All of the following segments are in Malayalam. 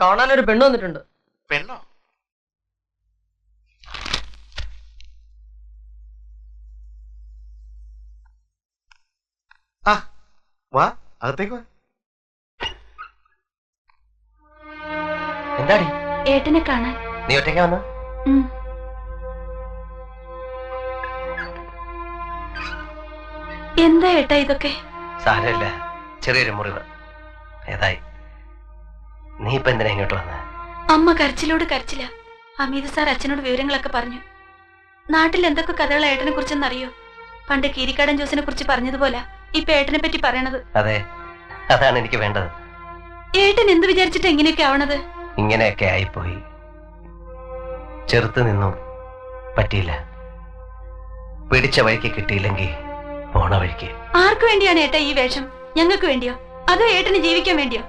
കാണാനൊരു പെണ്ണ് വന്നിട്ടുണ്ട്. പെണ്ണോ? ആ വാ, അകത്തേക്ക് വാ. എന്താടി? ഏട്ടനെ കാണാൻ. നീ ഒറ്റയ്ക്ക് വന്ന? എന്താ ഏട്ടാ ഇതൊക്കെ? സാരമില്ല, ചെറിയൊരു മുറിവ്. ഏതായി? നീ ഇപ്പൊ എന്തിനാ ഇങ്ങോട്ട് വന്ന? അമ്മ കരച്ചിലോട് കരച്ചില്ല. ഹമീദ് സാർ അച്ഛനോട് വിവരങ്ങളൊക്കെ പറഞ്ഞു. നാട്ടിൽ എന്തൊക്കെ കഥകൾ ഏട്ടനെ കുറിച്ചെന്നറിയോ? പണ്ട് കീരിക്കാടൻ ജോസിനെ കുറിച്ച് പറഞ്ഞതുപോലെ ഇപ്പൊ ഏട്ടനെ പറ്റി പറയണത്. അതെ, അതാണ് എനിക്ക് വേണ്ടത്. ഏട്ടൻ എന്ത് വിചാരിച്ചിട്ട് എങ്ങനെയൊക്കെ ആവണത്? ഇങ്ങനെയൊക്കെ ആയിപ്പോയി. ചെറുത്ത് നിന്നും പറ്റിയില്ല. പിടിച്ച വഴിക്ക് കിട്ടിയില്ലെങ്കിൽ പോണ വഴിക്ക്. ആർക്കു വേണ്ടിയാണ് ഏട്ടാ ഈ വേഷം? ഞങ്ങൾക്ക് വേണ്ടിയോ അതോ ഏട്ടന് ജീവിക്കാൻ വേണ്ടിയോ?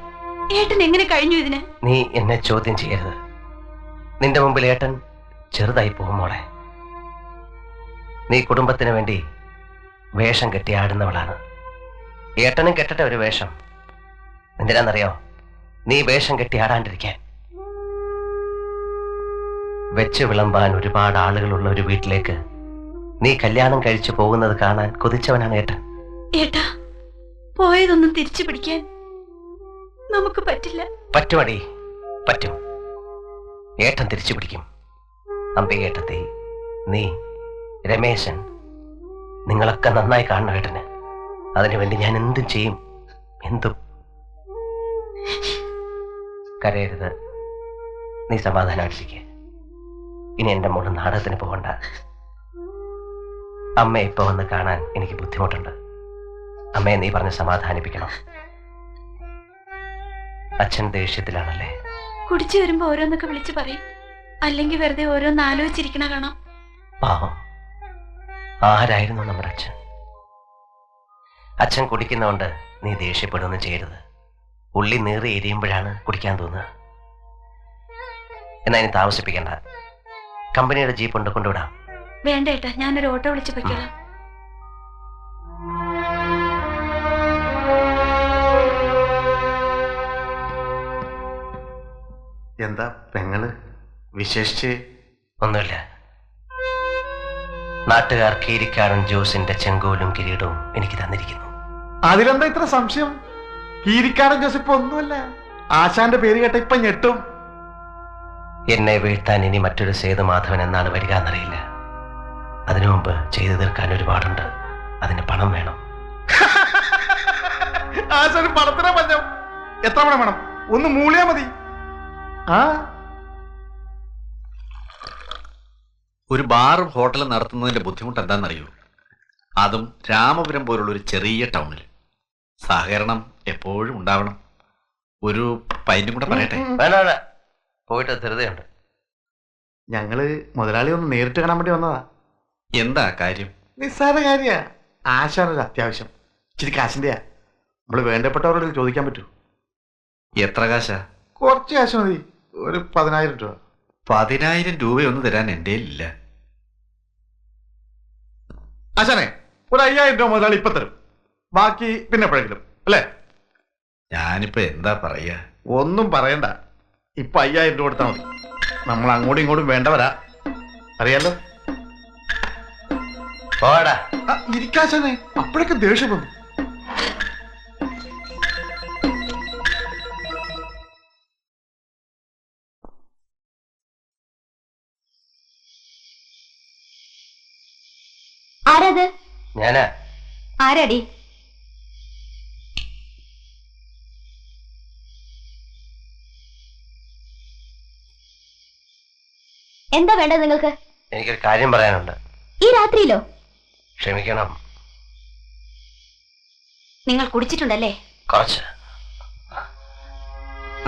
ഏട്ടൻ എങ്ങനെ കഴിഞ്ഞു ഇതിന്? നീ എന്നെ ചോദ്യം ചെയ്യരുത്. നിന്റെ മുമ്പിൽ ഏട്ടൻ ചെറുതായി പോകും മോളെ. നീ കുടുംബത്തിന് വേണ്ടി വേഷം കെട്ടി ആടുന്നവളാണ്. ഏട്ടനും കെട്ടട്ടെ ഒരു വേഷം. എന്തിനാന്നറിയോ? നീ വേഷം കെട്ടി ആടാണ്ടിരിക്കാൻ. വെച്ച് വിളമ്പാൻ ഒരുപാട് ആളുകളുള്ള ഒരു വീട്ടിലേക്ക് നീ കല്യാണം കഴിച്ചു പോകുന്നത് കാണാൻ കൊതിച്ചവനാണ് ഏട്ടൻ. ഏട്ടാ, പോയതൊന്നും തിരിച്ചു പിടിക്കാൻ നമുക്ക് പറ്റില്ല. പറ്റുമടി, പറ്റും. ഏട്ടൻ തിരിച്ചു പിടിക്കും. അമ്പികേട്ടത്തി, നീ, രമേശൻ, നിങ്ങളൊക്കെ നന്നായി കാണണം ഏട്ടന്. അതിനുവേണ്ടി ഞാൻ എന്തും ചെയ്യും, എന്തും. കരയരുത്, നീ സമാധാനമായിട്ടിരിക്കെ. ഇനി എന്റെ മോള് നാടകത്തിന് പോകണ്ട. അമ്മയെ ഇപ്പൊ വന്ന് കാണാൻ എനിക്ക് ബുദ്ധിമുട്ടുണ്ട്. അമ്മയെ നീ പറഞ്ഞ് സമാധാനിപ്പിക്കണം. അച്ഛൻ ദേഷ്യത്തിലാണല്ലേ? കുടിച്ചു വരുമ്പോ ഓരോന്നൊക്കെ വിളിച്ചു പറയും. അല്ലെങ്കിൽ വെറുതെ ഓരോന്ന് ആലോചിച്ചിരിക്കണ കാണാം. പാവം, ആരായിരുന്നു നമ്മുടെ അച്ഛൻ? അച്ഛൻ കുടിക്കുന്നതുകൊണ്ട് നീ ദേഷ്യപ്പെടുകയൊന്നും ചെയ്യരുത്. ഉള്ളി നീറി എരിയുമ്പോഴാണ് കുടിക്കാൻ തോന്നുക. എന്നാ ഇനി താമസിപ്പിക്കണ്ട. കമ്പനിയുടെ ജീപ്പ് കൊണ്ട് കൊണ്ടുവിടാം. വേണ്ട ഏട്ടാ, ഞാനൊരു ഓട്ടോ വിളിച്ചു പൊയ്ക്കോളാം. എന്താ പെങ്ങള് വിശേഷിച്ച്? ഒന്നുമില്ല. നാട്ടുകാർ കീരിക്കാടൻ ജോസിന്റെ ചെങ്കോലും കിരീടവും എനിക്ക് തന്നിരിക്കുന്നു. അതിലെന്താ ഇത്ര സംശയം? കീരിക്കാടൻ ജോസിപ്പ് ഒന്നുമല്ല. ആശാന്റെ പേര് കേട്ട ഇപ്പൊ ഞെട്ടും. എന്നെ വീഴ്ത്താൻ ഇനി മറ്റൊരു സേതുമാധവൻ എന്നാണ് വരിക എന്നറിയില്ല. അതിനു മുമ്പ് ചെയ്തു തീർക്കാൻ ഒരുപാടുണ്ട്. അതിന് പണം വേണം. ആശാന് പണത്തിനാ പഞ്ഞം. എത്ര പണം വേണം? ഒന്ന് മൂളിയാ മതി. ആ, ഒരു ബാറും ഹോട്ടലും നടത്തുന്നതിന്റെ ബുദ്ധിമുട്ട് എന്താണെന്നറിയൂ? അതും രാമപുരം പോലുള്ള ഒരു ചെറിയ ടൗണിൽ. സഹകരണം എപ്പോഴും ഉണ്ടാവണം. ഒരു പൈനും കൂടെ പറയട്ടെ? വേണ്ട, പോയിട്ട് ധൃതയുണ്ട്. ഞങ്ങള് മുതലാളി ഒന്ന് നേരിട്ട് കാണാൻ വേണ്ടി വന്നതാ. എന്താ കാര്യം? നിസ്സാര കാര്യ. ആശാനൊരു അത്യാവശ്യം. ഇച്ചിരി കാശിന്റെയാ. നമ്മള് വേണ്ടപ്പെട്ടവരോട് ചോദിക്കാൻ പറ്റൂ? എത്ര കാശാ? കുറച്ച് കാശ് മതി. ഒരു 10,000 രൂപ. 10,000 രൂപയൊന്നും തരാൻ എൻ്റെ ഇല്ല. ആശാനെ, ഒരു 5,000 രൂപ മുതലാളി ഇപ്പൊ തരും. ബാക്കി പിന്നെ എപ്പോഴെങ്കിലും, അല്ലേ? ഞാനിപ്പോ എന്താ പറയാ? ഒന്നും പറയണ്ട. ഇപ്പൊ 5,000 രൂപ കൊടുത്താൽ മതി. നമ്മൾ അങ്ങോട്ടും ഇങ്ങോട്ടും വേണ്ടവരാ, അറിയാലോ. പോടാ. ഇരിക്കാശാനെ, അപ്പോഴൊക്കെ ദേഷ്യം വന്നു. ആരത്? ഞാനാ. ആരാടി? എന്താ വേണ്ടത് നിങ്ങൾക്ക്? എനിക്കൊരു കാര്യം പറയാനുണ്ട്. ഈ രാത്രിയിലോ? ക്ഷമിക്കണം. നിങ്ങൾ കുടിച്ചിട്ടുണ്ടല്ലേ? കുറച്ച്.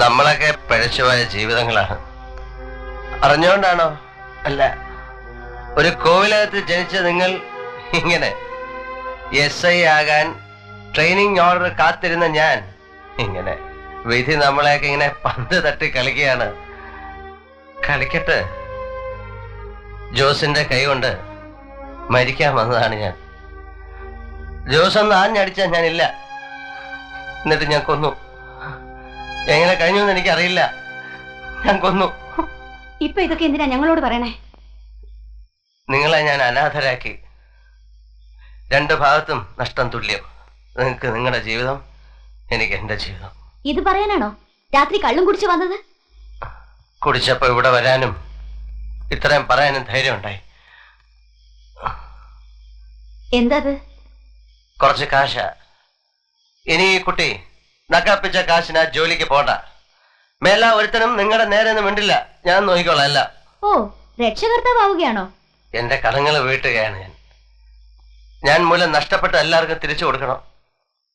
നമ്മളൊക്കെ പിഴച്ചുപോയ ജീവിതങ്ങളാണ്. അറിഞ്ഞുകൊണ്ടാണോ? അല്ല. ഒരു കോവിലകത്ത് ജനിച്ച നിങ്ങൾ ഇങ്ങനെ SI ആകാൻ ട്രെയിനിങ് ഓർഡർ കാത്തിരുന്ന ഞാൻ ഇങ്ങനെ. വിധി നമ്മളെയൊക്കെ ഇങ്ങനെ പന്ത് തട്ടി കളിക്കുകയാണ്. കളിക്കട്ടെ. ജോസിന്റെ കൈ കൊണ്ട് മരിക്കാൻ വന്നതാണ് ഞാൻ. ജോസ് ഒന്ന് ആഞ്ഞടിച്ചാൽ ഞാനില്ല. എന്നിട്ട് ഞാൻ കൊന്നു. എങ്ങനെ കഴിഞ്ഞു എന്ന് എനിക്കറിയില്ല. ഞാൻ കൊന്നു. ഇപ്പൊ ഇതൊക്കെ എന്തിനാ ഞങ്ങളോട് പറയണേ? നിങ്ങളെ ഞാൻ അനാഥരാക്കി. രണ്ടു ഭാഗത്തും നഷ്ടം തുല്യം. നിങ്ങൾക്ക് നിങ്ങളുടെ ജീവിതം, എനിക്ക് എന്റെ ജീവിതം. ഇത് പറയാനാണോ രാത്രി കള്ളും കുടിച്ചു വന്നത്? കുടിച്ചപ്പോ ഇവിടെ വരാനും ഇത്രയും പറയാനും ധൈര്യം ഉണ്ടായി. എന്തത്? കുറച്ച് കാശ. ഇനി ഈ കുട്ടി നക്കാപ്പിച്ച കാശിനാ ജോലിക്ക് പോണ്ട. മേല ഒരുത്തനും നിങ്ങളുടെ നേരെ ഒന്നും മിണ്ടില്ല. ഞാൻ നോക്കിക്കോളാം എല്ലാം. ഓ, രക്ഷകർത്താവുകയാണോ? എന്റെ കടങ്ങൾ വീട്ടുകയാണ് ഞാൻ മൂലം നഷ്ടപ്പെട്ട എല്ലാവർക്കും തിരിച്ചു കൊടുക്കണം.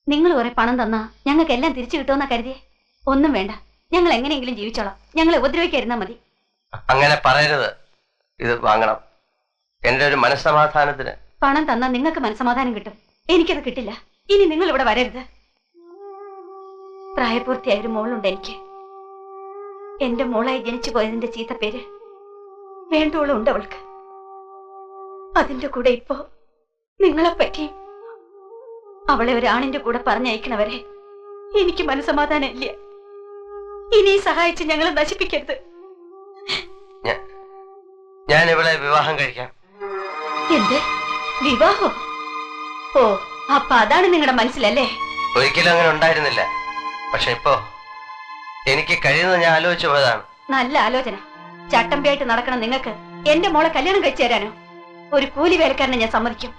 നിങ്ങൾ കുറെ പണം തന്നാ ഞങ്ങൾക്ക് എല്ലാം തിരിച്ചു കിട്ടുമെന്നാ കരുതിയേ? ഒന്നും വേണ്ട, ഞങ്ങൾ എങ്ങനെയെങ്കിലും ജീവിച്ചോളാം. ഞങ്ങളെ ഉപദ്രവിക്കാതിരുന്നാ മതി. അങ്ങനെ പറയരുത്. ഇത് വാങ്ങണം, എന്റെ ഒരു മനസ്സമാധാനത്തിന്. പണം തന്നാ നിങ്ങൾക്ക് മനസ്സമാധാനം കിട്ടും, എനിക്കത് കിട്ടില്ല. ഇനി നിങ്ങൾ ഇവിടെ വരരുത്. പ്രായപൂർത്തിയായ ഒരു മോളുണ്ട് എനിക്ക്. എന്റെ മോളായി ജനിച്ചു പോയതിന്റെ ചീത്തപ്പേര് വേണ്ടോളം ഉണ്ട് അവൾക്ക്. അതിന്റെ കൂടെ ഇപ്പോ നിങ്ങളെപ്പറ്റി അവളെ ഒരാണിന്റെ കൂടെ പറഞ്ഞയക്കണവരെ എനിക്ക് മനസ്സമാധാനം ഇല്ല. ഇനി സഹായിച്ച് ഞങ്ങളെ നശിപ്പിക്കരുത്. ഞാൻ ഇവളെ വിവാഹം കഴിക്കാം. എന്ത് വിവാഹോ? ഓ, അപ്പൊ അതാണ് നിങ്ങളുടെ മനസ്സിലല്ലേ? ഒരിക്കലും അങ്ങനെ ഉണ്ടായിരുന്നില്ല. പക്ഷെ ഇപ്പോ എനിക്ക് കഴിയുന്നത് ഞാൻ ആലോചിച്ചു പോയതാണ്. നല്ല ആലോചന. ചട്ടമ്പിയായിട്ട് നടക്കണം നിങ്ങൾക്ക് എന്റെ മോളെ കല്യാണം കഴിച്ചു തരാനോ? ഒരു കൂലി വേലക്കാരനെ ഞാൻ സമ്മതിക്കും.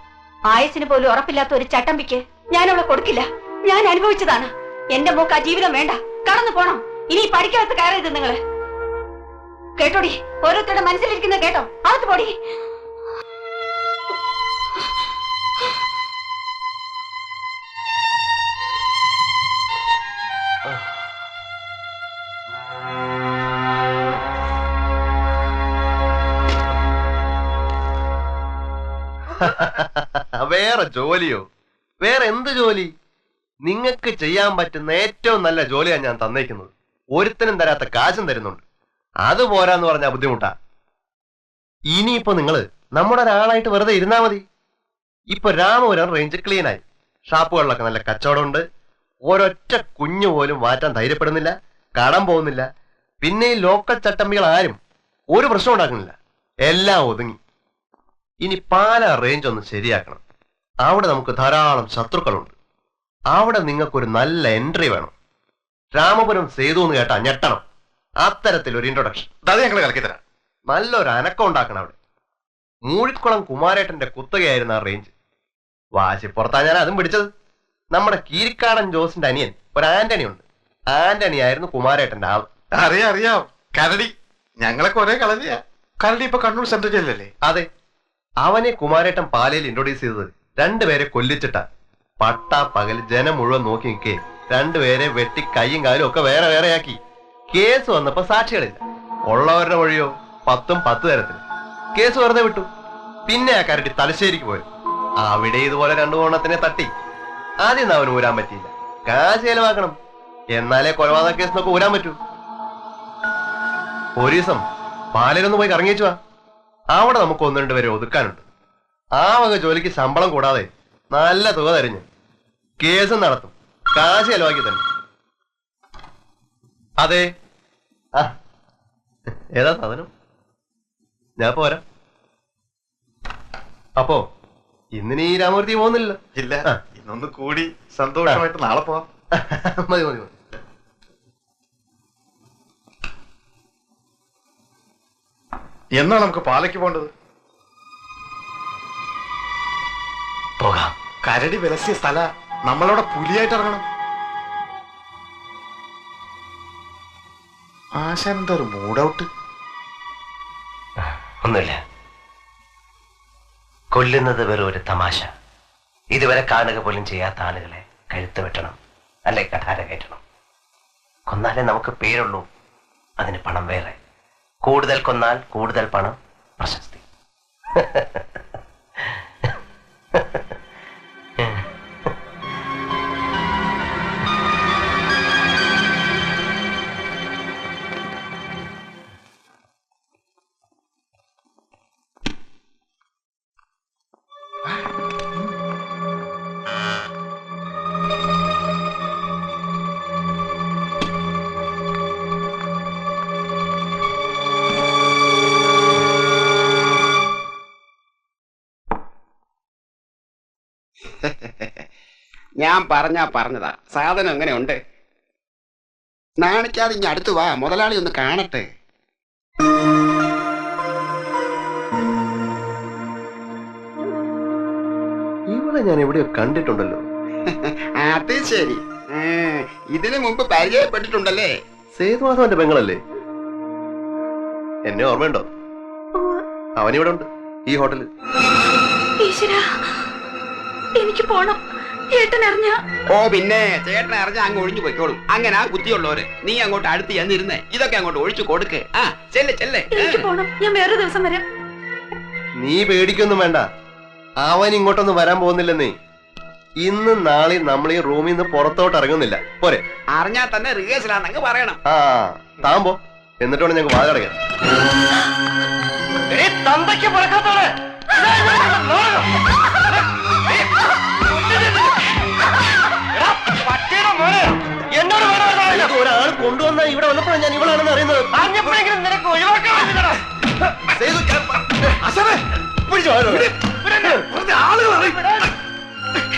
ആയുസിന് പോലും ഉറപ്പില്ലാത്ത ഒരു ചട്ടമ്പിക്ക് ഞാൻ അവളെ കൊടുക്കില്ല. ഞാൻ അനുഭവിച്ചതാണ്. എന്റെ മോക്ക് ആ ജീവിതം വേണ്ട, കടന്നു പോണം. ഇനി പഠിക്കകത്ത് കയറരുത് നിങ്ങള്. കേട്ടോടി, ഓരോരുത്തരുടെ മനസ്സിലിരിക്കുന്നത് കേട്ടോ. അകത്ത് പോടി. വേറെ ജോലിയോ? വേറെ എന്ത് ജോലി? നിങ്ങൾക്ക് ചെയ്യാൻ പറ്റുന്ന ഏറ്റവും നല്ല ജോലിയാണ് ഞാൻ തന്നേക്കുന്നത്. ഒരുത്തനും തരാത്ത കാശും തരുന്നുണ്ട്. അത് പോരാന്ന് പറഞ്ഞാൽ ബുദ്ധിമുട്ടാ. ഇനിയിപ്പോ നിങ്ങള് നമ്മുടെ ഒരാളായിട്ട് വെറുതെ ഇരുന്നാ മതി. ഇപ്പൊ രാമപുരം റേഞ്ച് ക്ലീനായി. ഷാപ്പുകളിലൊക്കെ നല്ല കച്ചവടമുണ്ട്. ഒരൊറ്റ കുഞ്ഞു പോലും മാറ്റാൻ ധൈര്യപ്പെടുന്നില്ല, കടം പോകുന്നില്ല. പിന്നെ ഈ ലോക്കൽ ചട്ടമ്പികൾ ആരും ഒരു പ്രശ്നം ഉണ്ടാക്കുന്നില്ല. എല്ലാം ഒതുങ്ങി. ഇനി പാലാ റേഞ്ച് ഒന്ന് ശരിയാക്കണം. അവിടെ നമുക്ക് ധാരാളം ശത്രുക്കളുണ്ട്. അവിടെ നിങ്ങൾക്കൊരു നല്ല എൻട്രി വേണം. രാമപുരം സേതു എന്ന് കേട്ടാ ഞെട്ടണം. അത്തരത്തിലൊരു ഇൻട്രൊഡക്ഷൻ അത് ഞങ്ങൾ കളിക്കി തരാം. നല്ലൊരു അനക്കം ഉണ്ടാക്കണം അവിടെ. മൂഴിക്കുളം കുമാരേട്ടന്റെ കുത്തകയായിരുന്നു ആ റേഞ്ച്. വാശിപ്പുറത്താ ഞാൻ അതും പിടിച്ചത്. നമ്മുടെ കീരിക്കാടൻ ജോസിന്റെ അനിയൻ ഒരു ആന്റണി ഉണ്ട്. ആന്റണി ആയിരുന്നു കുമാരേട്ടന്റെ ആൾ. അറിയാം. കരടി. ഞങ്ങളൊക്കെ ഒരേ കളരിയാ. കരടി ഇപ്പൊ കണ്ണൂർ സെൻട്രൽ ജയിലല്ലേ? അതെ, അവനെ കുമാരേട്ടൻ പാലയിൽ ഇൻട്രൊഡ്യൂസ് ചെയ്തത് രണ്ടുപേരെ കൊല്ലിച്ചിട്ടാ. പട്ടാ പകൽ ജനം മുഴുവൻ നോക്കി നിൽക്കേ രണ്ടുപേരെ വെട്ടി കൈയും കാലും ഒക്കെ വേറെ വേറെയാക്കി. കേസ് വന്നപ്പോ സാക്ഷികളില്ല. ഉള്ളവരുടെ വഴിയോ 10 തരത്തിൽ കേസ് വെറുതെ വിട്ടു. പിന്നെ ആ കരടി തലശ്ശേരിക്ക് പോയി. അവിടെ ഇതുപോലെ 2 കോണത്തിനെ തട്ടി. ആദ്യം അവന് ഊരാൻ പറ്റിയില്ല. കാശ് ചെലവാക്കണം, എന്നാലേ കൊലപാതക കേസിനൊക്കെ ഊരാൻ പറ്റൂ. ഒരു ദിവസം പാലയിലൊന്ന് പോയി കറങ്ങിച്ചു. അവിടെ നമുക്ക് 1-2 പേരെ ഒതുക്കാനുണ്ട്. ആ വക ജോലിക്ക് ശമ്പളം കൂടാതെ നല്ല തുക തരിഞ്ഞ് കേസും നടത്തും. കാശ് ചെലവാക്കി തന്നെ. അതെ. ആ, ഏതാ സാധനം? ഞാൻ പോരാ. അപ്പോ ഇന്നിനി ഈ രാമൂർത്തി പോകുന്നില്ലല്ലോ? ഇല്ല, ഇന്നൊന്ന് കൂടി സന്തോഷമായിട്ട് നാളെ പോവാം. മതി മതി മതി. എന്നാണ് നമുക്ക് പാലയ്ക്ക് പോകേണ്ടത്? പോകാം. കരടി വിലസിയ സ്ഥല. നമ്മളവിടെ പുലിയായിട്ട് ഇറങ്ങണം. ആശാനെന്താ ഒരു മൂഡൌട്ട്? ഒന്നുമില്ല. കൊല്ലുന്നത് വെറും ഒരു തമാശ. ഇതുവരെ കാണുക പോലും ചെയ്യാത്ത ആളുകളെ കഴുത്ത് വെട്ടണം, അല്ലെ കഠാര കയറ്റണം. കൊന്നാലേ നമുക്ക് പേരുള്ളൂ. അതിന് പണം വേറെ. കൂടുതൽ കൊന്നാൽ കൂടുതൽ പണം, പ്രശസ്തി. ഞാൻ പറഞ്ഞതാ. സാധനം എങ്ങനെയുണ്ട്? നാണിക്കാതെ ഇനി അടുത്ത് വാ, മുതലാളി ഒന്ന് കാണട്ടെ. ഇവളെ ഞാൻ എവിടെയോ കണ്ടിട്ടുണ്ടല്ലോ. അത് ശരി, ഇതിനു മുമ്പ് പരിചയപ്പെട്ടിട്ടുണ്ടല്ലേ? സേതുമാധവന്റെ പെങ്ങളല്ലേ? എന്നെ ഓർമ്മയുണ്ടോ? അവനിവിടെ ഉണ്ട്, ഈ ഹോട്ടലിൽ. ഈശ്വരാ, എനിക്ക് പോണം. ഏട്ടൻ അറിഞ്ഞ? ഓ പിന്നെ, ചേട്ടൻ അറിഞ്ഞ അങ്ങ് ഒഴിഞ്ഞു പോയിക്കോളും. അങ്ങനെ ആ ബുദ്ധിയുള്ളവര്. നീ അങ്ങോട്ട് അടുത്ത് ചെന്നിരുന്നേ, ഇതൊക്കെ അങ്ങോട്ട് ഒഴിച്ചു കൊടുക്ക്. ആ ചെല്ലേ. എനിക്ക് പോണം. ഞാൻ വേറെ ദിവസം വരാം. നീ പേടിക്കൊന്നും വേണ്ട, അവൻ ഇങ്ങോട്ടൊന്നും വരാൻ പോകുന്നില്ലെന്നേ. ഇന്നും നാളെയും നമ്മൾ ഈ റൂമിൽ നിന്ന് പുറത്തോട്ട് ഇറങ്ങുന്നില്ല. പോരെ? അറിഞ്ഞാ തന്നെ റിഹേഴ്സലാന്നങ്ങ് പറയണം. ആ താൻ പോ, എന്നിട്ട് വേണം ഞങ്ങൾക്ക് വാതിലടയ്ക്കാൻ. തന്തയ്ക്ക് പുറക്കാത്തോടെ എന്നോട് ഒരാൾ കൊണ്ടുവന്ന ഇവിടെ വന്നപ്പോഴാണ് ഞാൻ ഇവളാണെന്ന് അറിയുന്നത്. നിനക്ക്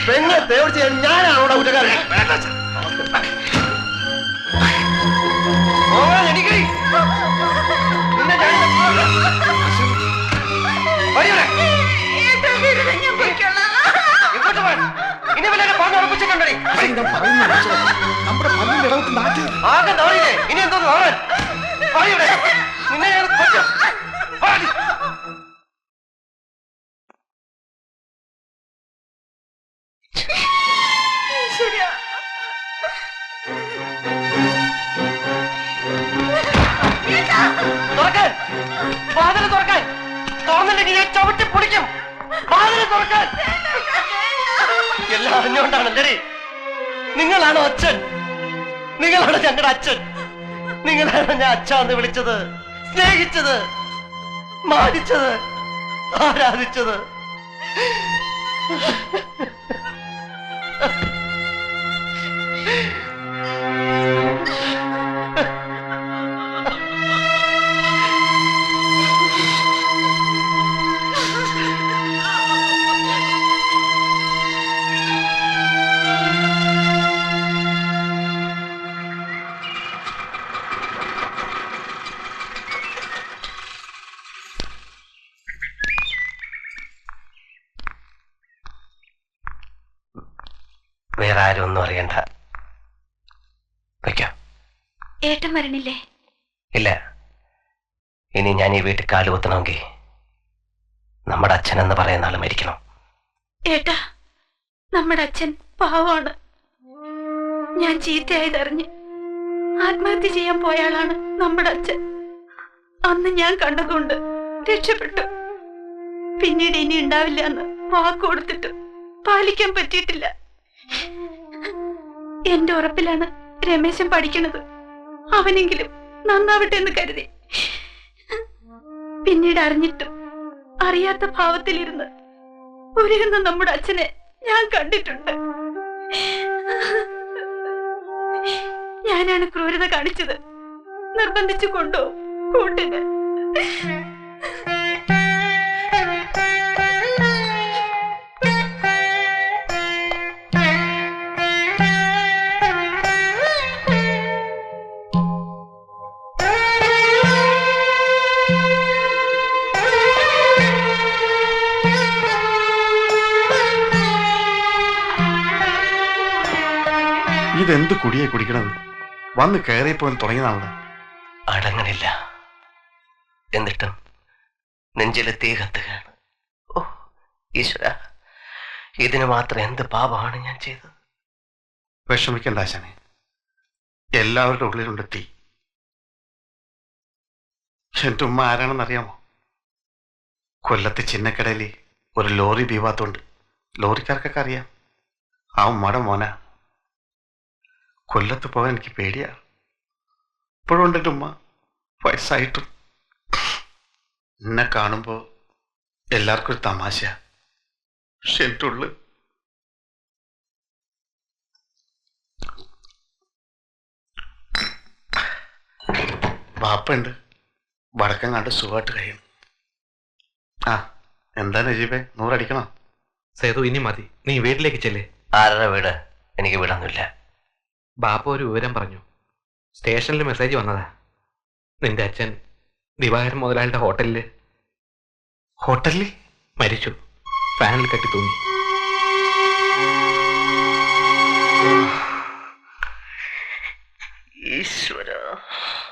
പെങ്ങളെ തേവിച്ച് ഞാനാണ് അവിടെ കുറ്റക്കാരൻ. ഇനി എന്തോ നിന്നെ തുറക്കാൻ, വാതില് തുറക്കാൻ. തുറന്നില്ലെങ്കിൽ ഞാൻ ചവിട്ടി പൊളിക്കും. വാതില് തുറക്കാൻ. എല്ലാം അറിഞ്ഞുകൊണ്ടാണല്ലേ? നിങ്ങളാണോ അച്ഛൻ? നിങ്ങളാണ് ഞങ്ങളുടെ അച്ഛൻ. നിങ്ങളാണ് ഞാൻ അച്ഛാന്ന് വിളിച്ചത്, സ്നേഹിച്ചത്, മാനിച്ചത്, ആരാധിച്ചത്. വേറെ ആരും ഒന്നും അറിയണ്ട. വയ്ക്കാം. ഏട്ടൻ വരണില്ലേ? ഇല്ല, ഇനി ഞാൻ ഈ വീട്ടിൽ കാലുകുത്തണമെങ്കിൽ നമ്മുടെ അച്ഛനെന്ന് പറയുന്ന ആള് മരിക്കണം. ഏട്ടാ, നമ്മുടെ അച്ഛൻ പാവമാണ്. ഞാൻ ചീത്തയായതറിഞ്ഞ് ആത്മഹത്യ ചെയ്യാൻ പോയ ആളാണ് നമ്മുടെ അച്ഛൻ. അന്ന് ഞാൻ കണ്ടതുകൊണ്ട് രക്ഷപ്പെട്ടു. പിന്നീട് ഇനി ഉണ്ടാവില്ല എന്ന് വാക്ക് കൊടുത്തിട്ട് പാലിക്കാൻ പറ്റിയിട്ടില്ല. എന്റെ ഉറപ്പിലാണ് രമേശൻ പഠിക്കണത്. അവനെങ്കിലും നന്നാവട്ടെ എന്ന് കരുതി. പിന്നീട് അറിഞ്ഞിട്ടും അറിയാത്ത ഭാവത്തിലിരുന്ന് ഒരുങ്ങുന്ന നമ്മുടെ അച്ഛനെ ഞാൻ കണ്ടിട്ടുണ്ട്. ഞാനാണ് ക്രൂരത കാണിച്ചത്. നിർബന്ധിച്ചു കൊണ്ടുപോകും കൂട്ടിന്. ഇതെന്ത് കുടിയെ കുടിക്കണത്? വന്ന് കയറിയപ്പോ തുടങ്ങിയതാണല്ലോ. അടങ്ങണില്ല. എന്നിട്ടും നെഞ്ചിലെ തീ കത്തുകയാണ്. ഓ ഈശ്വര, ഇതിന് മാത്രം എന്ത് പാപമാണ് ഞാൻ ചെയ്തത്? വിഷമിക്കണ്ട ആശാനെ, എല്ലാവരുടെ ഉള്ളിലുണ്ട് തീ. എന്റെ ഉമ്മ ആരാണെന്നറിയാമോ? കൊല്ലത്തെ ചിന്നക്കടയിൽ ഒരു ലോറി ബീവാത്തോണ്ട് ലോറിക്കാർക്കൊക്കെ അറിയാം. ആ ഉമ്മയുടെ മോന. കൊല്ലത്ത് പോകാൻ എനിക്ക് പേടിയാ. ഇപ്പോഴും ഉണ്ട് എൻ്റെ ഉമ്മ, വയസ്സായിട്ടും. എന്നെ കാണുമ്പോ എല്ലാവർക്കും ഒരു തമാശ. പക്ഷെ എൻ്റെ ഉള്ളിൽ ബാപ്പുണ്ട്. വടക്കം കണ്ട് സുഖമായിട്ട് കഴിയണം. ആ എന്താ നജീബേ, 100 അടിക്കണോ? സേതു, ഇനി മതി. നീ വീട്ടിലേക്ക് ചെല്ലേ. ആരുടെ വീട്? എനിക്ക് വീടൊന്നുമില്ല. ബാപ്പ ഒരു വിവരം പറഞ്ഞു. സ്റ്റേഷനിൽ മെസ്സേജ് വന്നതാ. നിന്റെ അച്ഛൻ ദിവാകരൻ മുതലാളിയുടെ ഹോട്ടലിൽ ഹോട്ടലിൽ മരിച്ചു. ഫാനിൽ കെട്ടി തൂങ്ങി.